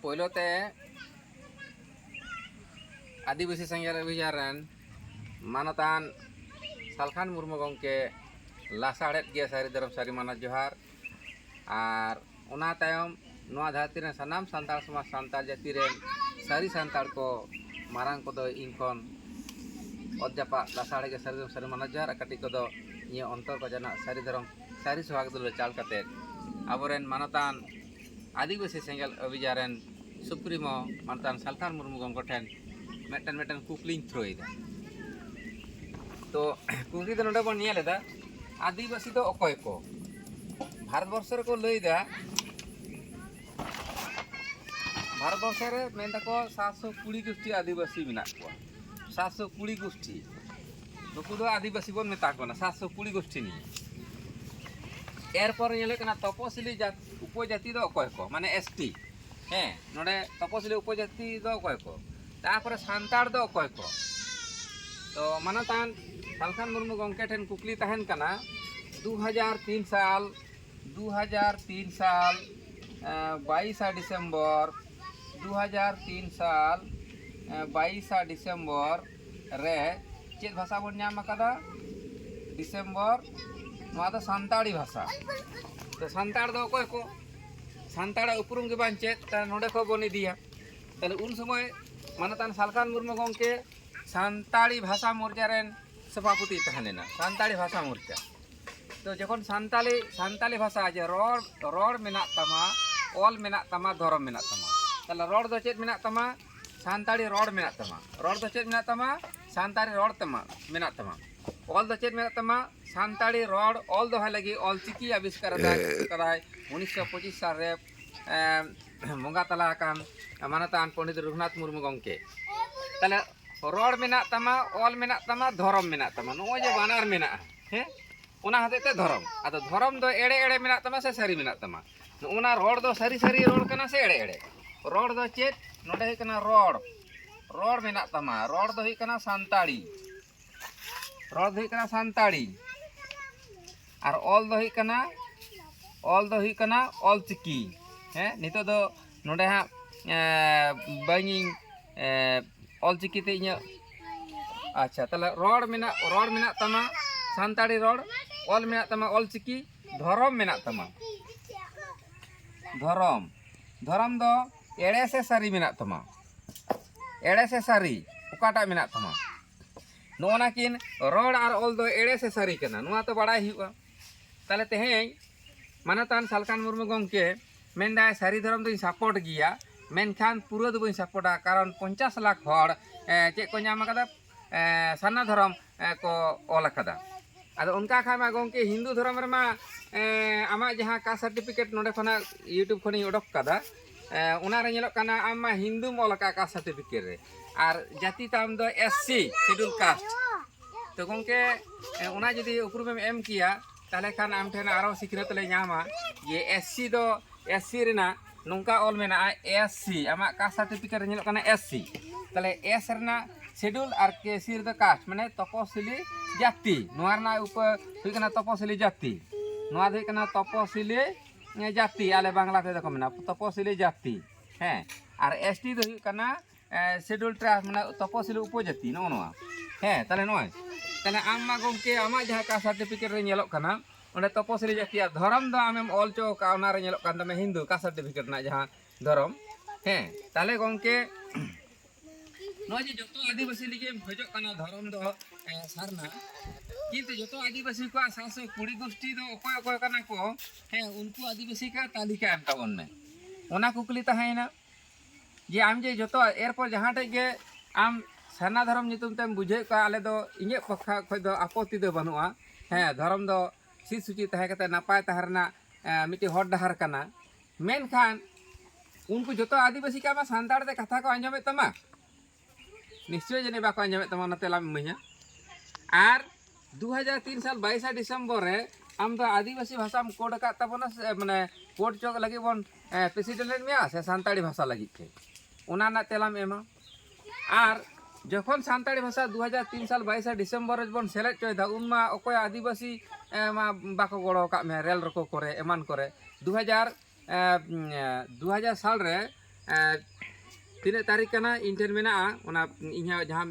Poilote Adibasi Sengel Wijaran Manatan Salkhan Murmu gongke lasaret ge sari daram sari mana johar ar ona tayom noa dhati ren sanam santal sama santal jati ren sari santal ko marang ko do inkon odjapa lasaret ge sari daram sari mana johar akati ko do nye ontor ko jana sari daram sari sohag dulu chal kate aboren manatan Adibasi Sengel Wijaran Supremo mantan Salkhan Murmu gongko ten metan kukling throw ida तो कुंगी तो नोडे बन नियलेदा आदिवासी तो अकय को भारत वर्ष रे को लइदा भारत वर्ष रे मेनता को 720 गोष्ठी आदिवासी मेना को 720 गोष्ठी नुकु दो आदिवासी बन मेता को ना 720 गोष्ठी नि एरपर नियले कना तपसिली जात उपजाति दो अकय को माने एसटी हे नोडे तपसिली उपजाति दो अकय को तापर सांताड़ दो अकय को तो मनतान सालखान मुर्मू गंके ठेन कुकली तहन कना 2003 साल 22 डिसेम्बर 2003 साल 22 डिसेम्बर रे चेत भाषा बन नाम कदा डिसेम्बर नोआ दो सांताड़ी भाषा तो सांताड़ दो अकय को सांताड़ उपरुम के बान चेत त नोडे को बन इदिया तले उन समय मनतान सालखान मुर्मू गंके सांताड़ी भाषा मोर्चा रेन सभापति तहनेना सांताड़ी भाषा मोर्चा तो जखन सांताली भाषा जे रोड मेना तमा ऑल मेना तमा धरम मेना तमा तले रोड दो चेत मेना तमा सांताड़ी रोड मेना तमा रोड दो चेत मेना तमा सांताड़ी रोड तमा मेना तमा ऑल दो चेत मेना तमा सांताड़ी रोड ऑल दो है लगी ऑल चिकी आविष्कार कराय 1925 साल रे मंगा तला कान मानतान पंडित रघुनाथ मुर्मू गंके तले रोड मेना तमा ऑल मेना तमा धरम मेना तमा नो जे बानार मेना हे ओना हते धरम आदो धरम दो एड़े एड़े मेना तमा से सारी मेना तमा ओना रोड दो सारी सारी रोड कना से एड़े एड़े रोड दो चेत नोडे हे कना रोड मेना तमा रोड दो हे कना सांताड़ी और ऑल दो हे कना ऑल चिकी हे नितो दो नोडे हा बाइंग ऑल चिकी ते अच्छा तले रोड मेना तमा सांताड़ी रोड ऑल मेना तमा ऑल चिकी धरम मेना तमा धरम दो एड़े से सारी मेना तमा एड़े से सारी उकाटा मेना तमा नोना किन रोड और ऑल दो एड़े से सारी कना नुआ तो बड़ा ही हुआ तले तेहें मानतान सालखान मुर्मू गंके मेनदा सारी धरम दो सपोर्ट गिया मेनखान पूरा दो बन सपोर्टा कारण 50 लाख हर चे को नाम कदा सन्ना धरम को ऑल कदा आदो उनका खामा गंके हिंदू धर्म रमा आमा जहां कास्ट सर्टिफिकेट नोडे खना यूट्यूब खनि ओडक कदा उना रे नेलो कना आमा हिंदू मोलका कास्ट सर्टिफिकेट रे आर जाति ताम दो एससी शेड्यूल कास्ट तो गंके उना जदी उपरुम एम किया ताले खान आम ठेन आरो सिखरत ले नामा ये एससी दो एससी रेना नोंका ऑल मेना एससी आमा कास्ट सर्टिफिकेट नेलो कना एससी ताले एस रेना शेड्यूल आर के सी द कास्ट माने तपसिली जाति नोरना ऊपर हुई कना तपसिली जाति नोआ हुई कना तपसिली जाति आले बांग्ला ते देखो मेना तपसिली जाति हैं आर एसटी दो हुई कना शेड्यूल ट्रास्ट माने तपसिली उपजाति नोआ हैं ताले नोय ताले आमा गंके आमा जहां कास्ट सर्टिफिकेट रे नेलो कना ओंडे तपसिली जाति धर्म दो आमेम ऑल चो का ओना रे नेलो कान तमे हिंदू कास्ट सर्टिफिकेट ना जहां धर्म हैं ताले गंके नोजे जतो आदिवासी लिगे भजो कना धर्म दो सारना किंतु जतो आदिवासी को 720 गोष्ठी दो अकय कना को हे उनको आदिवासी का तालिका एम ताबन में ओना कुकली तहाइना जे आम जे जतो एरपर जहां टे के आम सारना धर्म नितुम तेम बुझे का आले दो इnye पक्का खय दो आपत्ति दो बनुआ हे धर्म दो सी सूची तहे कते नापाय तहरना मिटी हर डहार कना मेनखान उनको जतो आदिवासी का सांताड़ दे कथा को आंजमे तमा निश्चय जने बाको आंजमे तमा नतेला मइया आर 2003 साल 22 डिसेम्बर रे आम दो आदिवासी भाषा में कोड का तबना माने कोड चोक लगी बन प्रेसिडेंट में से सांताड़ी भाषा लगी थे ओना ना तेलाम एमा आर जखन सांताड़ी भाषा 2003 साल 22 डिसेम्बर रे बन सेलेक्ट चोयदा उनमा अकोय आदिवासी मा बाको गड़ो का में रेल रको करे एमान करे 2000 साल रे तीन तारीख कना इन ठेन मेना ओना इन्हा जहां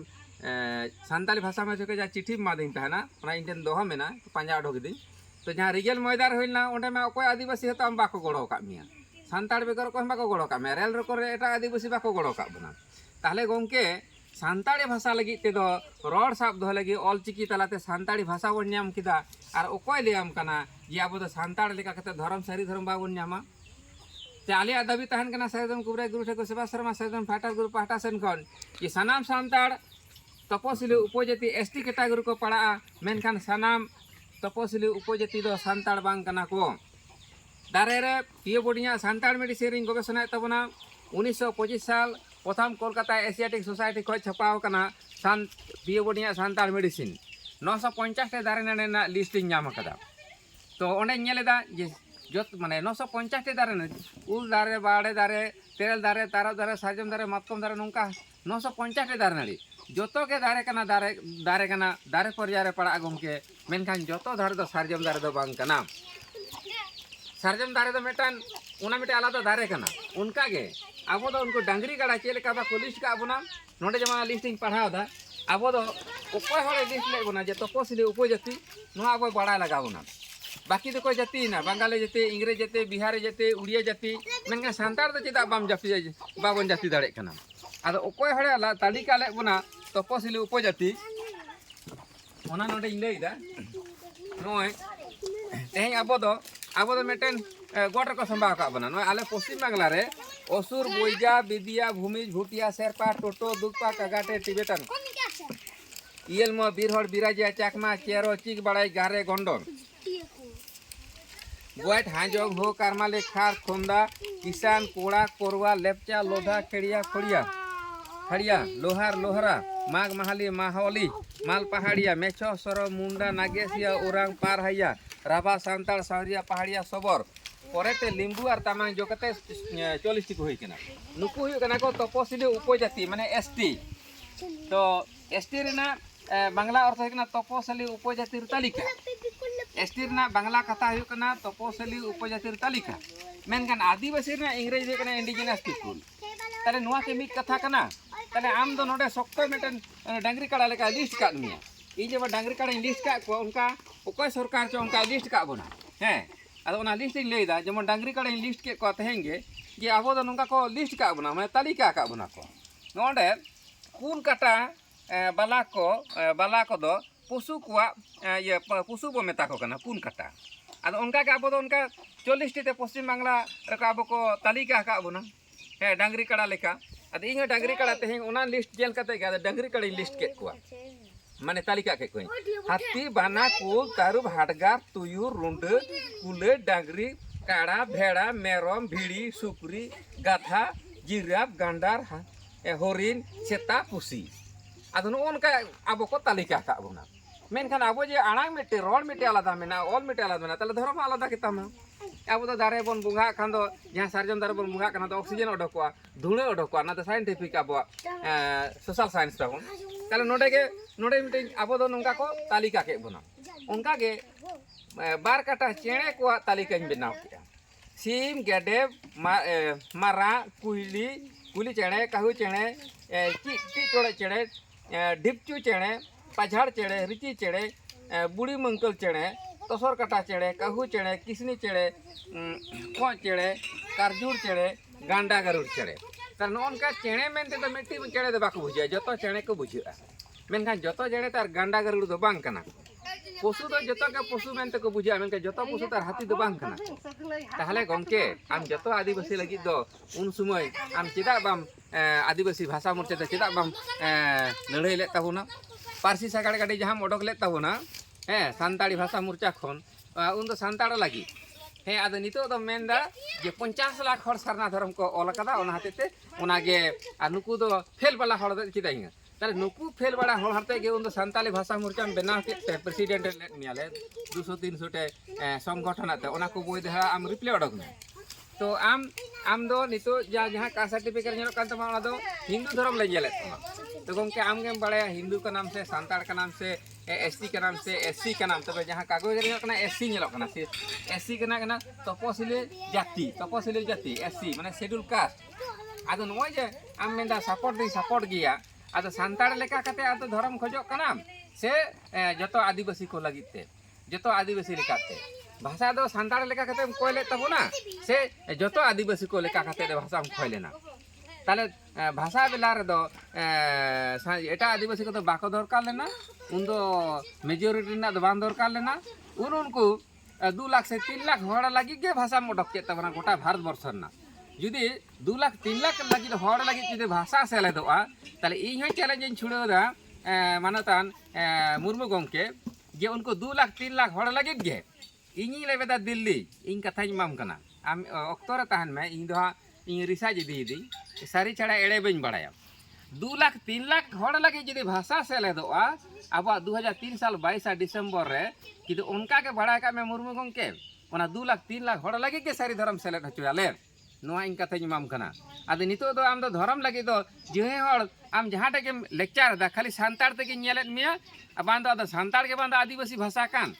सानताली भाषा में जो जहाँ चिट्ठी मादीन तहना ओना इन ठेन दोहा मेना पांजा ओडोक दी तो जहाँ रिगेल मैदार होइना ओंडे में अकोय आदिवासी हतो आम बाको गड़ो का मिया सानताड़ बेगर को बाको गड़ो का मिया रेल रोको रे एटा आदिवासी बाको गड़ो का बना ताहले गंके सानताड़ी भाषा लगी तेदो रोड साब दो लगी ऑलचिकी तलाते सानताड़ी भाषा बन नाम किदा और अकोय लियाम कना जे अब तो सानताड़ लेका कते धर्म सारी धर्म बाबन नामा ते आलिया दाबी तहन कना सैदम कुबरे गुरु ठेको सेवा शर्मा सैदम फाटा गुरु पाहटा सेन खन ये सनाम सानताड़ तपसिली उपजाति एसटी कैटेगरी को पड़ा मेनखान सनाम तपसिली उपजाति दो सानताड़ बांग कना को दारे रे पियो बोडिया सानताड़ मेडिसिन गवेषणा तबना 1925 साल प्रथम कोलकाता एशियाटिक सोसाइटी खो छपाव कना सान पियो बोडिया सानताड़ मेडिसिन 950 टे दारे नाना लिस्टिंग नाम कदा तो ओंडे नेलेदा जे जत माने 950 टे दारे उल दारे बाड़े दारे तेरल दारे तारा दारे साजम दारे मतकम दारे नोंका 950 टे दारे नाड़ी जोतो के दारे कना दारे पर्यारे पड़ा गमके मेनखान जोतो दारे दो सारजम दारे दो बांग कना सारजम दारे दो मेटान उना मिटे आलादा दारे कना उनका गे अब दो उनको डांगरी गाड़ा चेलेका बा को लिस्ट का अबना नोडे जमा लिस्टिंग पढ़ाव दा अब दो ओकोय होले लिस्ट ले बना जे तपसिली उपजाति नो अब बड़ा लगावना बाकी तो कोई जाति ना बंगाली जाति इंग्रेज जाति बिहारी जाति उड़िया जाति मेनका सानताड़ दो चेदा बाम जाति बाबन जाति दाड़े कना आदो ओकोय होले तालिका ले बना तपसिली उपजाति ओना नोडे इन लैदा नोय तेहें अब दो मेटेन गोटर को संभाव का बना नोय आले पश्चिम बांग्ला रे असुर बोइजा बिदिया भूमिज भूटिया शेरपा टोटो दुगपा कागाटे टिबेटन इयलमो बिरहड़ बिराजिया चाकमा चेरो चिक बड़ाई गारे गंडन गोट हाजोग हो करमाले खार खोंदा किसान कोड़ा कोरवा लेपचा लोधा खेड़िया खोड़िया खड़िया लोहार लोहरा माघ महाली माहौली माल पहाड़िया मेछो सरो मुंडा नागेसिया उरांग पार हैया राभा सानताड़ सावरिया पहाड़िया सबोर परेते लिंबू और तामांग जो कते 40 टी हुई कना नुकु हुई कना को तपसिली उपजाति माने एसटी तो एसटी रेना बांग्ला अर्थ है कना तपसिली उपजाति तालिका एसटी रेना बांग्ला कथा हुई कना तपसिली उपजाति तालिका मेनखान आदिवासी रेना इंग्रेजी रे कना इंडिजिनस पीपल ताले नुआ के मिक कथा कना ताले आम दो नोडे सख्त मेटन डांगरी काड़ा लेका लिस्ट का मिया इ जे डांगरी काड़ा लिस्ट का को उनका ओकोय सरकार चो उनका लिस्ट का बना हैं अदो ना लिस्ट लेदा जेमन डांगरी काड़ा लिस्ट के को तहेंगे जे आबो दो नंका को लिस्ट का बना माने तालिका का बना को नोडे पुन काटा बाला को दो पशु को ये पशु बो मेता को कना पुन काटा अदो उनका के आबो दो उनका 40 टी पश्चिम बांग्ला रे आबो को तालिका का बना है डांगरी काड़ा लेका अदो इन डांगरी काड़ा तेहें ओना लिस्ट जेल कते गे डांगरी काड़ा लिस्ट के को माने तालिका के कोई हाथी बाना कुल तारुब हाडगार तुयुर रुंड कुले डांगरी काड़ा भेड़ा मेरम भिड़ी सुकरी गाधा जिराफ गांडार हरिन सेता पुसी आदो नोनका आबो को तालिका का बना मेनखान आबो जे आणांग मिटे रोड मिटे आलादा मेना ऑल मिटे आलादा मेना तले धर्म आलादा केतामा आबो तो दारे बन बुंगा खान दो जहां सार्जम दारे बन बुंगा खान दो ऑक्सीजन ओडोकवा धुणे ओडोकवा ना तो साइंटिफिक आबो सोशल साइंस ताबो ताले नोडे मिटे आबो दो नंका को तालिका के बना उनका के बार काटा चेणे को तालिका बनाव के सीम गेडे मारा कुली चेणे काहू चेणे टी चोड़े चेणे ढिपचू चेणे पाझाड़ चेणे रिची चेणे बुड़ी मंकल चेणे तसर काटा चेणे काहू चेणे किसनी चेणे को चेणे कारजूर चेणे गांडा गरुड़ चेणे तर नोनका चेणे मेनते तो मिट्टी चेणे दो बाको बुझे जतो चेणे को बुझे मेनखान जतो चेणे तार गांडा गरुड़ दो बांग कना पशु तो जतो के पशु मेनते को बुझे मेनका जतो पशु तार हाथी दो बांग कना ताहले गंके आम जतो आदिवासी लगी दो उन समय आम चेदा बाम आदिवासी भाषा मोर्चा ते चेदा बाम लड़ाई ले ताबोना पारसी सागाड़ गाड़ी जहां ओडक ले ताबोना हैं सानताड़ी भाषा मोर्चा खन उन दो सानताड़ लगी हैं आदो नितो दो मेनदा जे 50 लाख हर सरना धर्म को ऑल कदा ओना हतेते ओनागे आ नुकु दो फेल वाला हड़ दे चिदाइंगा ताले नुकु फेल वाला हड़ हरते गे उन दो सानताली भाषा मोर्चा बनाव के प्रेसिडेंट नियाले 200-300 टे संगठन आते ओना को बोय देहा आम रिप्ले ओडक में तो आम दो नितो जहां कास्ट सर्टिफिकेट नेलो कान तमा ओना दो हिंदू धर्म ले जेले तो गमके आम गेम बड़े हिंदू का नाम से सानताड़ का नाम से एसटी का नाम से एससी का नाम तब जहाँ कागज रे एससी एससी तपसिली जाति एससी माने शेड्यूल कास्ट आदो नोय जे आम मेंदा सपोर्ट गया आदो सांताड़ लेका कते आदो धर्म खोजो कनाम से जतो आदिवासी को लगिते जतो आदिवासी लेकाते भाषा दो सांताड़ लेका कते कोयले तबोना से जतो आदिवासी को लेका कते भाषा हम खोयलेना ताले भाषा बेला रे दो एटा आदिवासी को तो बाको दरकार लेना उन दो मेजॉरिटी ना दो बान दरकार लेना उनको 2 लाख से 3 लाख हड़ लगी के भाषा मोडक के तबना गोटा भारत वर्ष ना जुदी 2 लाख 3 लाख लगी हड़ लगी जुदी भाषा सेलेदोआ ताले इन हय चैलेंज छुड़ेदा मानतान मुर्मू गमके जे उनको 2 लाख 3 लाख हड़ लगी गे इनी लेबेदा दिल्ली इन कथाई माम कना आम अक्तोरे तहन में इन दो इन रिसर्च दी सारी छाड़ा एड़े बन बड़ाया 2 लाख 3 लाख हड़ लगे जुदी भाषा सेलेदोआ अब 2003 साल 22 डिसेम्बर रे कि उनका के बड़ा का मैं मुर्मू गमके 2 लाख 3 लाख हड़ लगे के सारी धर्म सेलेद हचुआले नोआ इन कथा माम कना आदि नितो दो आम दो धर्म लगे दो जे हड़ आम जहाँ टे लेक्चर दा खाली सांताड़ ते नेलेद मिया बान दो सांताड़ के बान आदिवासी भाषा कान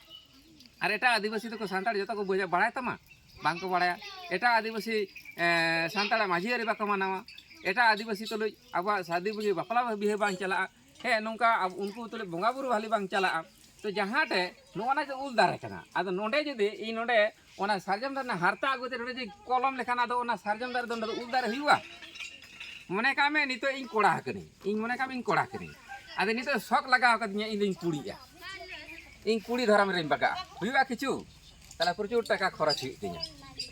और एटा आदिवासी तो सांताड़ जतो को बुझा बड़ा तमा बांग को बड़ा एटा आदिवासी सांताड़ माझी बाको मानावा एटा आदिवासी तो अब शादी बुगी बापला बिहे बांग चला हे नौका उनको तो बंगा बुरु हाली बांग चला तो जहाँ टे नोना जो उल दारे कना आदो नोडे जुदी इ नोडे ओना सारजम दार ना हारता आगुते नोडे जे कलम लेखाना दो ओना सारजम दार दो उल दारे हुआ मने कामे नितो इन कोड़ा हकनी इन मने कामे इन कोड़ा हकनी आदो नितो शौक लगा कदिया इन दिन कुड़ीया इन कुड़ी धरम रेन बगा हुआ किछु ताला प्रचुर टाका खरच हुई तिया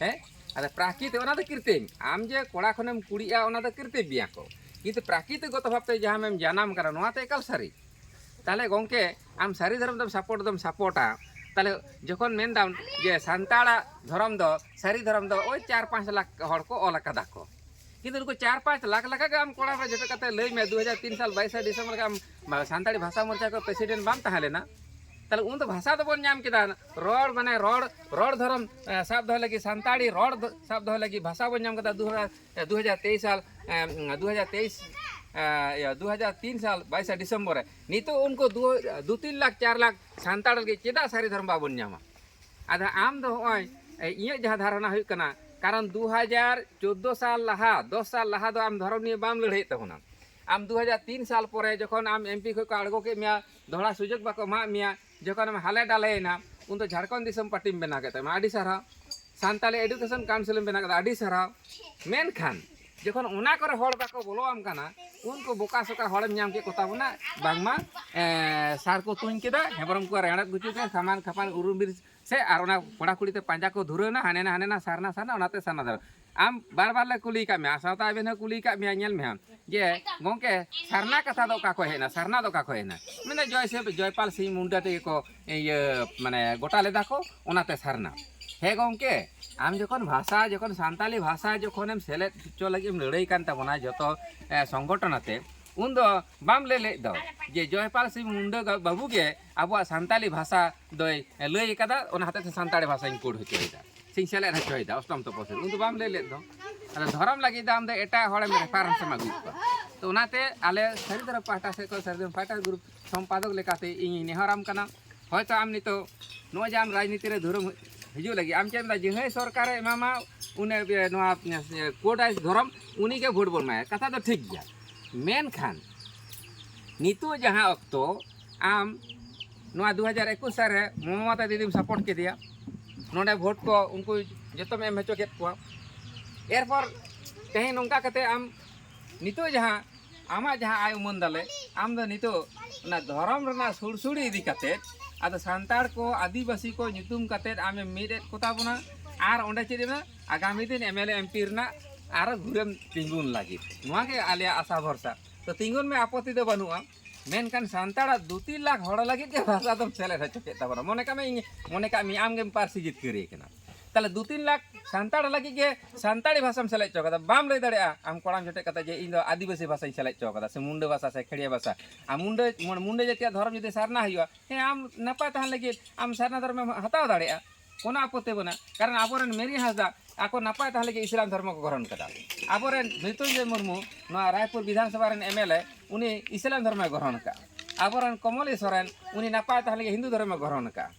हे आदो प्राकृतिक ओना दो कीर्तिम आम जे कोड़ा खनेम कुड़ीया ओना दो कीर्तिम बिया को किंतु प्राकृतिक गत भावते जहाँ में जानाम करा नोआते एकल सारी ताले गोंके आम सारी धर्म दम सपोर्टा ताले जखन मेन दाम जे सांताड़ा धर्म दो सारी धर्म दो ओय 4-5 लाख हड़ को ओला कदा को किंतु उनको 4-5 लाख लगा के आम कोड़ा रे जते कते लई में 2003 साल 22 डिसेम्बर का आम सांताड़ी भाषा मोर्चा को प्रेसिडेंट बाम ताहलेना ताले उन तो भाषा तो बन नाम किदा रोड माने रोड धर्म साब दो लगी सांताड़ी रोड साब दो लगी भाषा बन नाम कदा 2023 साल 2003 साल 22 डिसेम्बर नितो उनको 2-3 लाख 4 लाख सांताड़ के चेदा सारी धर्म बाबन नामा आधा आम दो इन जहाँ धारणा हुई कना कारण 2014 साल लहा 10 साल लहा दो आम धर्म निये बाम लड़ाई तबना आम 2003 साल पर जखन आम एमपी को आड़गो के मिया दोहरा सुजोग बाको मा मिया जखन आम हाले डालेना उन तो झारखंड दिसम पार्टी में बना के आड़ी सारा सांताली एडुकेशन काउंसिल में बना आड़ी सारा मेनखान जखन उना करे हड़ बाको बोलो आम कना उनको बोका सोका हड़म नाम के कोता बना बांगमा सार को तुन केदा हेबरम को रेणत गुचु के सामान खपान उरुबिर से और ओना कोड़ा कुड़ी ते पांजा को धुरेना हाने ना सारना ओनाते सारना दर आम बार ले कुली का मे सावता बेन कुली का मे नेल मे जे गोंके सारना कथा दो का को हेना सारना दो का को हेना मेने जयपाल सिंह मुंडा ते को ये माने गोटा लेदा को ओनाते सारना हे गोंके आम जखन भाषा जखन सांताली भाषा जखन एम सेलेद चो लगी लड़ाई कान तबना जतो संगठनते उन दो बाम ले दो जे जयपाल सिंह मुंडा बाबू के अब सांताली भाषा दो लई कदा ओना हाते सांताली भाषा इन कोड होचेदा सिंह सेलेद होचेदा अष्टम तपसे उन दो बाम ले दो अरे धर्म लगी दाम दे एटा हड़े में रेफरेंस में गुप तो ओनाते आले सरिधर पाटा से को सरिधर पाटा ग्रुप संपादक लेकाते इन नेहराम कना होयतो आम नितो नो जाम राजनीति रे धर्म हिजू लगी आम चेदा जे सरकार एमामा उन्हें कोड आइस धर्म उन्हीं के भोट बन कथा तो ठीक गया मेनखान नितो जहाँ अक्तो आम 2021 साल ममता दीदी सपोर्ट के दिया नोडे भोट को उनको जो में एम हचो के एरपर तेहे नौका कते आम नितो जहाँ आमा जहाँ आय उमन दाले आम दो नितो ना धर्म रना सुड़सुड़ी इदी कते आदो सांताड़ को आदिवासी को नितुम कते आमे मिरे कोता बना आर ओंडे चेदना आगामी दिन एमएलए एमपी रना आर घुरेम तिंगुन लगी नोआ के आले आशा भरसा तो तिंगुन में आपत्ति दो बनुआ मेनकान सांताड़ा 2-3 लाख हड़ लगे के भाषा दम सेलेद हचके तबरा मने का मी आम गेम पारसी जित करे केना ताले 2-3 लाख सांताड़ लगे के सांताड़ी भाषा में सेलेद चोकदा बाम लई दाड़े आम कोड़ाम जटे कता जे इन दो आदिवासी भाषा सेलेद चोकदा से मुंडे भाषा से खेड़िया भाषा आ मुंडे जतिया धर्म जदि सारना हुआ हे आम नपाय तहन लगे आम सारना धर्म हताव दाड़े कोनो आपत्ति बना कारण आबोरेन मेरी हासदा आको नपाय तहन लगे इस्लाम धर्म को ग्रहण कदा आबोरेन मृत्युंजय मुर्मू नोआ रायपुर विधानसभा रेन एमएलए उनी इस्लाम धर्म ग्रहण का आबोरेन कमली सोरेन उनी नपाय तहन लगे हिंदू धर्म ग्रहण का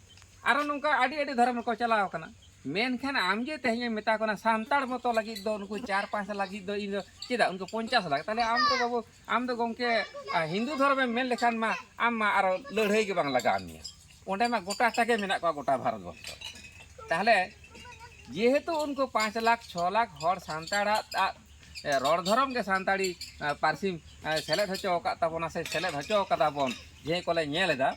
आरो नोंका आडी धर्म को चलाव कना मेनखान आम जे तेहने मेता कोना सांताड़ मतो लगी दो उनको 4-5 लगी दो इन चेदा उनको 50 लाख ताले आम तो बाबू आम तो गंके हिंदू धर्म में मेन लेखान मा आम मा आरो लड़ाई के बांग लगा आमिया ओंडे मा गोटा टाके मेना को गोटा भारत वर्ष ताहले जेहेतु उनको 5 लाख 6 लाख हर सांताड़ा रड़ धर्म के सांताड़ी पारसी सेलेद हचो का ताबोना से सेलेद हचो का ताबोन जे कोले नेलेदा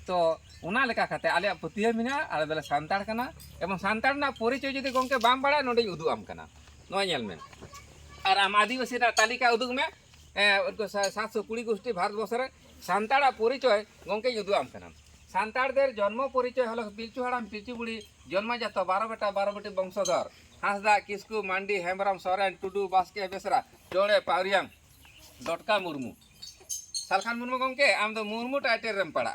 तो उना लेका खाते आले पतिया मिना आले बेले सांताड़ कना एवं सांताड़ ना परिचय जदि गंके बाम बाड़ा नोडे उदु आम कना नो नेल में और आम आदिवासी ना तालिका उदुग में उनको 720 गोष्ठी भारत वर्ष रे सांताड़ा परिचय गंके उदु आम कना सांताड़देर जन्म परिचय हलो पिलचु हाड़ाम पिलचु बुढ़ी जन्म जात 12 बेटा 12 बेटी वंशधर हांसदा किस्कु मांडी हेमब्रम सोरेन टुडू बास्के बेसरा जोड़े पावरियांग डटका मुर्मू सालखान मुर्मू गंके आम दो मुर्मू टाइटेल रेम पड़ा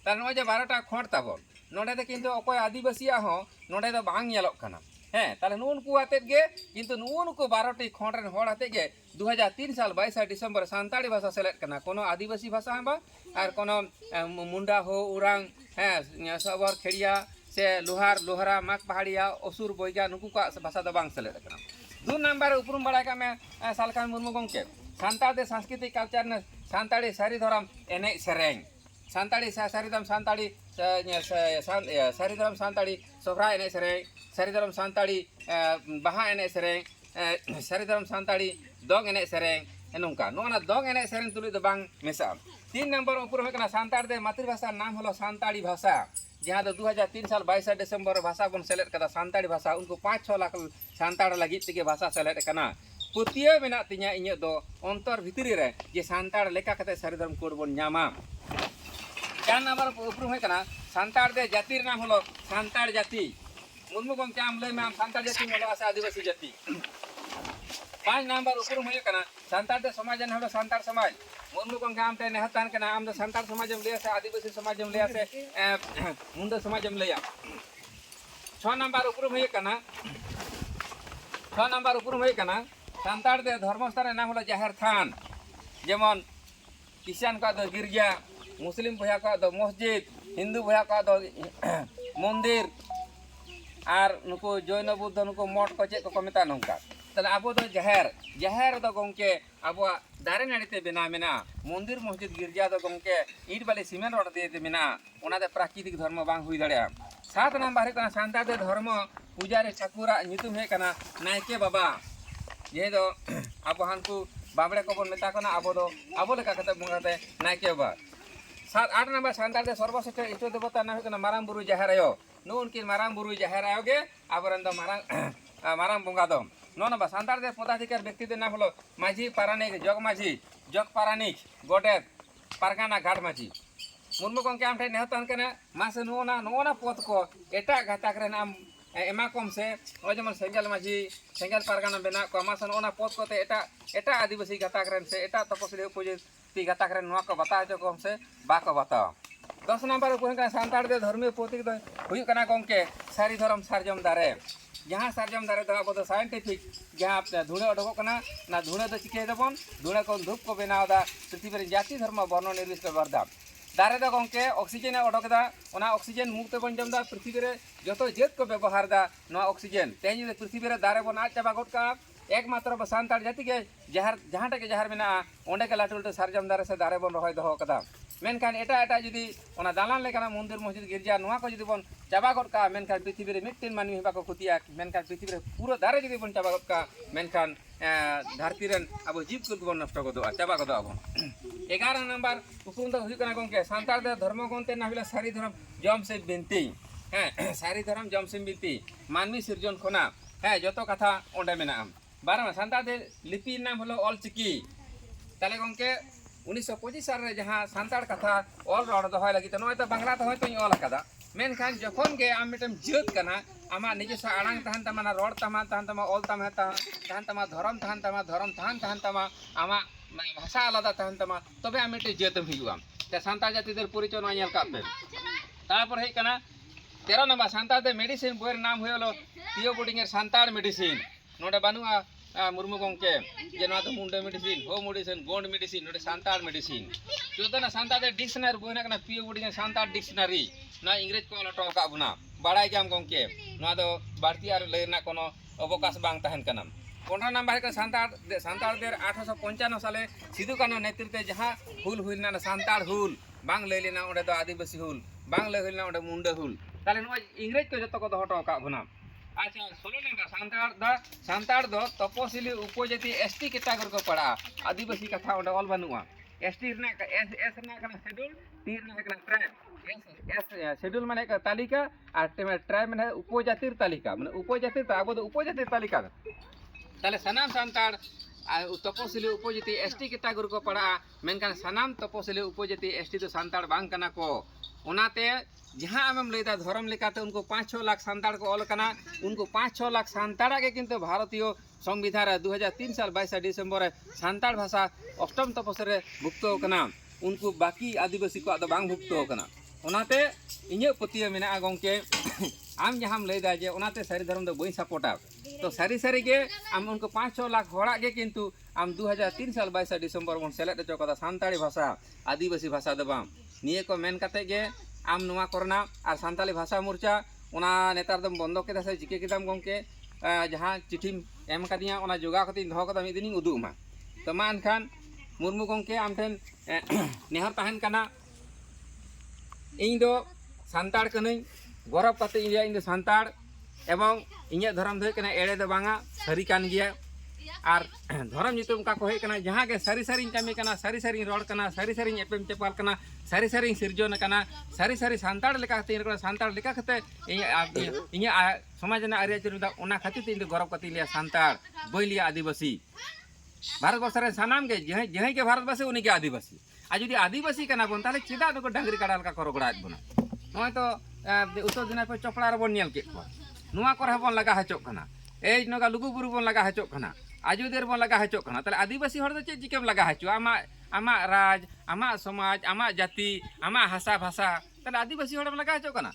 तार नो जे 12टा खोट ताबन नोडे दो किन्तु अकोय आदिवासिया हो नोडे दो बांग नेलोक कना हें ताले नुनकु आतेत गे किन्तु नुनकु 12टी खोट रेन होड़ आते गे 2003 साल 22 डिसेम्बर सांताड़ी भाषा सेलेद कना कोनो आदिवासी भाषा बा और कोनो मुंडा हो उरांग हें सबर खेड़िया से लोहार लोहरा माक पहाड़िया असुर बोइगा नुकु का भाषा दो बांग सेलेद कना 2 नंबर उपरुम बड़ा का मैं सालखान मुर्मू गंके सांताड़ दे सांस्कृतिक कल्चर ने सांताड़ी सारी धरम एने सेरेंग सांताड़ी सारी धरम सांताड़ी सारी धरम सांताड़ी सोहरा एने सेरेंग सारी धरम सांताड़ी बाहा एने सेरेंग सारी धरम सांताड़ी दोंग एने सेरेंग नोंका नोना दोंग एने सेरेंग तुलि दो बांग मेसा 3 नंबर ऊपर है कना सांताड़ दे मातृभाषा नाम हलो सांताड़ी भाषा जहाँ दो 2003 साल 22 डिसेम्बर भाषा बन सेलेद कदा सांताड़ी भाषा उनको 5-6 लाख सांताड़ लगी तेगे भाषा सेलेद कना पुतिया मेना तिnya इnya दो अंतर भितरी रे जे सांताड़ लेका कते सारी धर्म कोड बन न्यामा 4 नंबर उपरुम है कना सांताड़ दे जातिर नाम हलो सांताड़ जाति मुर्मू गंके आम लय में आम सांताड़ जाति मोलो आसे आदिवासी जाति 5 नंबर उपरुम है कना सांताड़ दे समाज ने हलो सांताड़ समाज मुर्मू गंके आम ते नेहतान कना आम दो सांताड़ समाज में ले से आदिवासी समाज में ले से मुंडा समाज में ले 6 नंबर उपरुम है कना 6 नंबर उपरुम है कना सांताड़ दे धर्मस्थान नाम हलो जाहेर थान जेमन क्रिश्चियन का दो गिरजा मुस्लिम भैया का दो मस्जिद हिंदू भैया का दो मंदिर और नुको जैन बुद्ध नुको मठ को चेक को मेता नोंका तले आबो दो जहेर दो गंके आबो दारे नाड़ीते बेना मेना मंदिर मस्जिद गिरजा दो गंके ईट बाली सीमेंट रोड दिए मेना ओना दे प्राकृतिक धर्म बांग हुई दाड़िया 7 नंबर है सांताड़ दे धर्म पूजारी ठाकुरा नितुम है कना नायके बाबा ये दो आबो हानकु बाबड़े को बन मेता कना आबो लेका कते बंगाते नायके बाबा 7-8 नंबर सांताड़ दे सर्वश्रेष्ठ इष्ट देवता नाम है मारांग बुरु जाहेर आयो नु उनकी मारांग बुरु जाहेर आयो गे आबरन दो मारांग बंगा दो 9 नंबर सांताड़ दे पदाधिकारी व्यक्ति दे नाम हलो माझी पारानिक जग पारानिक गोडेत पारगाना घाट माझी मुर्मू गंके आम ठे नेहतान कना मासे नोना पद को एटा गाताक रे नाम एमा कम से जेमन सेंगल माझी सेंगल पारगाना बेना को मासे नोना पद को ते एटा आदिवासी गाताक रेन से एटा तपस्वी उपजाति गाताक रेन नोआ को बता जो कम से बाको बता 10 नंबर को सांताड़ दे धर्मीय प्रतीक दो हुई कना गंके सारी धर्म सारजम दारे जहाँ सारजम दारे दो अब साइंटिफिक जहाँ धुणे उडोक कना ना धुणे दो चिके देबन धुणे को धूप को बनावदा पृथ्वी रे जाति धर्म वर्ण निर्दिष्ट बरदा दारे दो गंके ऑक्सीजन उडोकदा ओना ऑक्सीजन मुक्त बन जमदा पृथ्वी रे जतो जेत को व्यवहार दा नो ऑक्सीजन तेज पृथ्वी रे दारे बन आज चाबा गट का एकमात्र सांताड़ जाति के जहाँ के जहार मेना ओंडे के लाटू लाटू सारजम दारे से दारे बन रही दो कदा मेनखान एटा जुदी ओना दालान लेकाना मंदिर मस्जिद गिरजा नुआ को जुदी बन चाबा गट का मेनखान पृथ्वी रे मिट्टिन मानवी बाको खुतिया मेनखान पृथ्वी रे पूरा दारे जुदी बन चाबा गट का मेनखान धरती रेन अब जीव को बन नष्ट गदो चाबा गदो अब 11 नंबर उपरुम दो हुई कना गंके सांताड़ दे धर्म गंते नाबिला सारी धर्म जम से बिनती हैं सारी धर्म जम से बिनती मानवी सिरजन खोना हैं जतो कथा ओंडे मेना 12 सांताड़ दे लिपि नाम हलो ऑलचिकी ताले गंके 1925 साल रे जहाँ सांताड़ कथा ऑल रड़ दो लगी तो नय तो बांग्ला तो होय तो ऑल अकादा मेनखान जखन गे आम मिटम जेत कना आमा निजेस्व आड़ांग तहन तमा ना रड़ तहन तमा ऑल तहन तमा धर्म तहन तमा आमा भाषा आलादा तहन तमा तबे आम मिटे जेतम हिजुआ ते सांताड़ जाति दर परिचय न नेल कापे तारपर हे कना 13 नंबर सांताड़ दे मेडिसिन बोर नाम होयलो पियो बोर्डिंग सांताड़ मेडिसिन नोडे बानुआ मुर्मू गंके जे ना तो मुंडे मेडिसिन हो मेडिसिन गोंड मेडिसिन नोडे सांताड़ मेडिसिन जोतना सांताड़ दे डिक्शनरी बोना कना पियो बोर्डिंग सांताड़ डिक्शनरी ना इंग्रेज को लटो का बुना बाड़ाई जाम गंके नोआ दो बाड़ती आर लेना कोनो अवकाश बांग तहन कना 15 नंबर के सांताड़देर 1855 साले सिदु कानो नेतृत्वे जहाँ हुल हुलना सांताड़ हुल बांग ले लेना ओंडे दो आदिवासी हुल बांग ले हुलना ओंडे मुंडा हुल ताले नोआ इंग्रेज को जतो को दोहटो का बना अच्छा 16 नंबर सांताड़ दो तपसिली उपजाति एसटी कैटेगरी को पड़ा आदिवासी कथा ओंडे ऑल बनुआ एसटी रना एस रना कना शेड्यूल टी रना कना ट्राइब एस शेड्यूल माने का तालिका और ट्राइब माने उपजातिर तालिका माने उपजातिर आबो दो उपजातिर तालिका ताले सनाम सांताड़ तपसिली उपजाति एसटी कैटेगरी को पड़ा मेनकान सनाम तपसिली उपजाति एसटी तो सांताड़ बांग कना को ओनाते जहाँ आमेम लेदा धर्म लेकाते उनको 5-6 लाख सांताड़ को ऑल कना उनको 5-6 लाख सांताड़ा के किंतु भारतीय संविधान 2003 साल 22 डिसेम्बर सांताड़ भाषा अष्टम तपसरे भुक्तो कना उनको बाकी आदिवासी को आदो बांग भुक्तो कना ओनाते इᱧ पतिया मेना गंके आम जहाँ लेदा जे ओनाते सारी धर्म दो बई सपोर्टा तो सारी सारी के आम उनको 5-6 लाख होड़ा के किंतु आम 2003 साल 22 डिसेम्बर बन सेलेद चो कदा सांताड़ी भाषा आदिवासी भाषा दो बाम निये को मेन कते गे आम नुआ करना और सांताली भाषा मोर्चा ओना नेतार दम बंद केदा से चिके केदाम गंके जहाँ चिठी एम कदिया ओना जोगा कति दहो कदा मि दिनिं उदुमा तो मा एनखान मुर्मू गंके आम ठेन नेहर तहन कना ᱤᱧ ᱫᱚ ᱥᱟᱱᱛᱟᱲ ᱠᱟᱹᱱᱟᱹᱧ ᱜᱚᱨᱚᱵ ᱠᱟᱛᱮ ᱤᱧ ᱫᱚ ᱥᱟᱱᱛᱟᱲ ᱮᱵᱚᱝ ᱤᱧᱟᱹᱜ ᱫᱷᱚᱨᱚᱢ ᱫᱚ ᱦᱩᱭᱩᱜ ᱠᱟᱱᱟ ᱮᱲᱮ ᱫᱚ ᱵᱟᱝᱟ ᱥᱟᱹᱨᱤ ᱠᱟᱱ ᱜᱮᱭᱟ ᱟᱨ ᱫᱷᱚᱨᱚᱢ ᱧᱩᱛᱩᱢ ᱚᱱᱠᱟ ᱠᱚ ᱦᱮᱡ ᱠᱟᱱᱟ ᱡᱟᱦᱟᱸ ᱜᱮ ᱥᱟᱹᱨᱤ ᱥᱟᱹᱨᱤᱧ ᱠᱟᱹᱢᱤ ᱠᱟᱱᱟ ᱥᱟᱹᱨᱤ ᱥᱟᱹᱨᱤᱧ ᱨᱚᱲ ᱠᱟᱱᱟ ᱥᱟᱹᱨᱤ ᱥᱟᱹᱨᱤᱧ ᱮᱯᱮᱢ ᱪᱟᱯᱟᱞ ᱠᱟᱱᱟ ᱥᱟᱹᱨᱤ ᱥᱟᱹᱨᱤᱧ ᱥᱤᱨᱡᱚᱱ ᱟᱠᱟᱱᱟ ᱥᱟᱹᱨᱤ ᱥᱟᱹᱨᱤ ᱥᱟᱱᱛᱟᱲ ᱞᱮᱠᱟ ᱠᱟᱛᱮ ᱤᱧ ᱥᱟᱱᱛᱟᱲ ᱞᱮᱠᱟ ᱠᱟᱛᱮ ᱤᱧᱟᱹᱜ ᱥᱚᱢᱟᱡᱽ ᱨᱮᱱᱟᱜ ᱟᱹᱨᱤᱪᱟᱹᱞᱤ ᱫᱚ ᱚᱱᱟ ᱠᱷᱟᱹᱛᱤᱨ ᱛᱮ ᱤᱧ ᱫᱚ ᱜᱚᱨᱚᱵ ᱠᱟᱛᱮ ᱞᱟᱹᱭᱟ ᱥᱟᱱᱛᱟᱲ ᱵᱟᱹᱧ ᱞᱟᱹᱭᱟ ᱟᱹᱫᱤᱵᱟᱹᱥᱤ भारतवर्ष रे सानाम के जहीं के भारतवासी उन्हीं के आदिवासी आज जुदी आदिवासी कना बन ताले चेदा दो डांगरी काडाल का करगड़ा बना नय तो उत्तर दिनाजपुर चपड़ा रे बन नेल के नुआ कर बन लगा हचोक कना ए नगा लुगुबुरु बन लगा हचोक कना आजुदेर बन लगा हचोक कना ताले आदिवासी हर दो चे जिकेम लगा हचो आमा राज आमा समाज आमा जाति आमा भाषा भाषा ताले आदिवासी हर बन लगा हचोक कना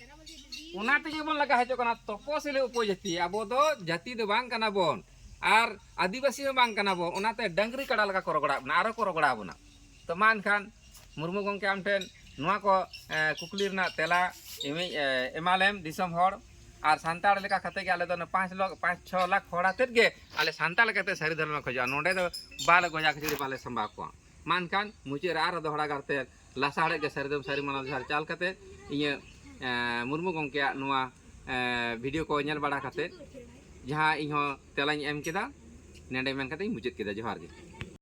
उना तेगे बन लगा हचोक कना तपसिली उपजाति आबो दो जाति दो बांग कना बन और आदिवासी बांग कना बो ओनाते डांगरी काडा लगा करगड़ा बना आरो करगड़ा बना तो मान खान मुर्मू गंके आम ठेन नुआ को कुकली रना तेला एमालेम दिसम हर और सांताड़ लेका खाते के आले दो 5-6 लाख होड़ा तेद गे आले सांताड़ लेकाते सारी धर्म खोजा नोडे दो बाल गोजा खिचड़ी बाले संभा को मान खान मुचे आरो दोहड़ा गारते लासाड़े के सारी दम सारी माना सार चाल खाते इये मुर्मू गंके नुआ वीडियो को नेल बाड़ा खाते जहाँ इन तेलाኝ एम केदा नेडे मेन कते मुचाद केदा जोहार गे।